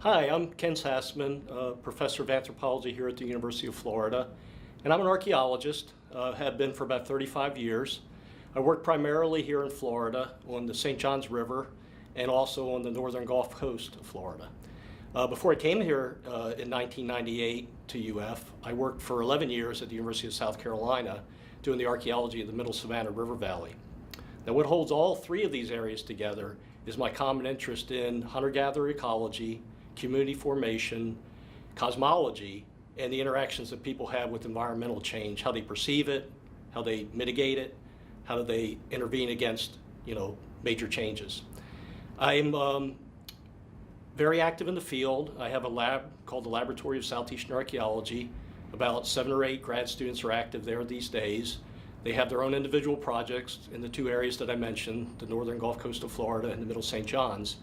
Hi, I'm Ken Sassaman, professor of anthropology here at the University of Florida, and I'm an archaeologist, have been for about 35 years. I work primarily here in Florida on the St. Johns River and also on the northern Gulf Coast of Florida. Before I came here in 1998 to UF, I worked for 11 years at the University of South Carolina doing the archaeology of the Middle Savannah River Valley. Now what holds all three of these areas together is my common interest in hunter-gatherer ecology, community formation, cosmology, and the interactions that people have with environmental change, how they perceive it, how they mitigate it, how do they intervene against, major changes. I'm very active in the field. I have a lab called the Laboratory of Southeastern Archaeology. About 7 or 8 grad students are active there these days. They have their own individual projects in the two areas that I mentioned, the northern Gulf Coast of Florida and the Middle St. Johns.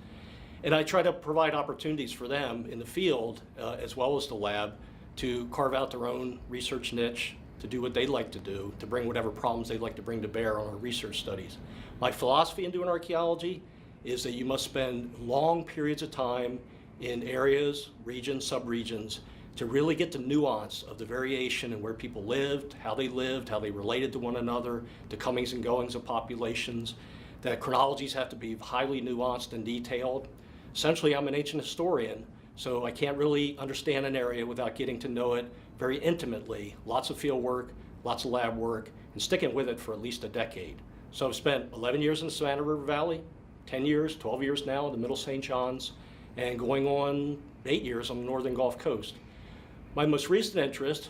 And I try to provide opportunities for them in the field, as well as the lab, to carve out their own research niche, to do what they like to do, to bring whatever problems they'd like to bring to bear on our research studies. My philosophy in doing archaeology is that you must spend long periods of time in areas, regions, subregions, to really get the nuance of the variation in where people lived, how they related to one another, the comings and goings of populations, that chronologies have to be highly nuanced and detailed. Essentially, I'm an ancient historian, so I can't really understand an area without getting to know it very intimately. Lots of field work, lots of lab work, and sticking with it for at least a decade. So I've spent 11 years in the Savannah River Valley, 10 years, 12 years now in the Middle St. Johns, and going on 8 years on the northern Gulf Coast. My most recent interest,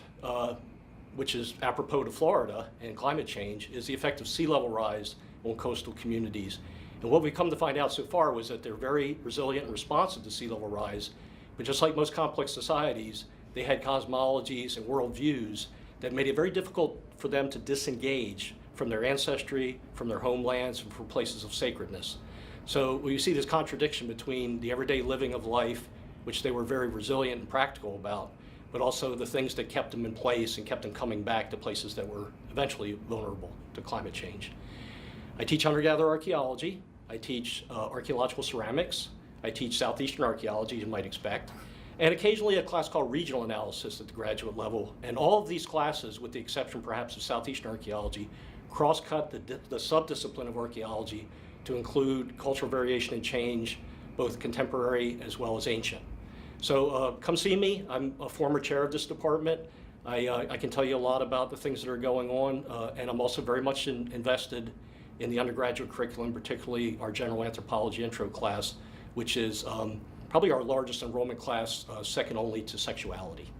which is apropos to Florida and climate change, is the effect of sea level rise on coastal communities. And what we've come to find out so far was that they're very resilient and responsive to sea level rise, but just like most complex societies, they had cosmologies and worldviews that made it very difficult for them to disengage from their ancestry, from their homelands, and from places of sacredness. So we see this contradiction between the everyday living of life, which they were very resilient and practical about, but also the things that kept them in place and kept them coming back to places that were eventually vulnerable to climate change. I teach hunter-gatherer archaeology. I teach archaeological ceramics. I teach southeastern archaeology, as you might expect, and occasionally a class called regional analysis at the graduate level. And all of these classes, with the exception perhaps of southeastern archaeology, cross-cut the subdiscipline of archaeology to include cultural variation and change, both contemporary as well as ancient. So come see me. I'm a former chair of this department. I can tell you a lot about the things that are going on, and I'm also very much invested in the undergraduate curriculum, particularly our general anthropology intro class, which is probably our largest enrollment class, second only to sexuality.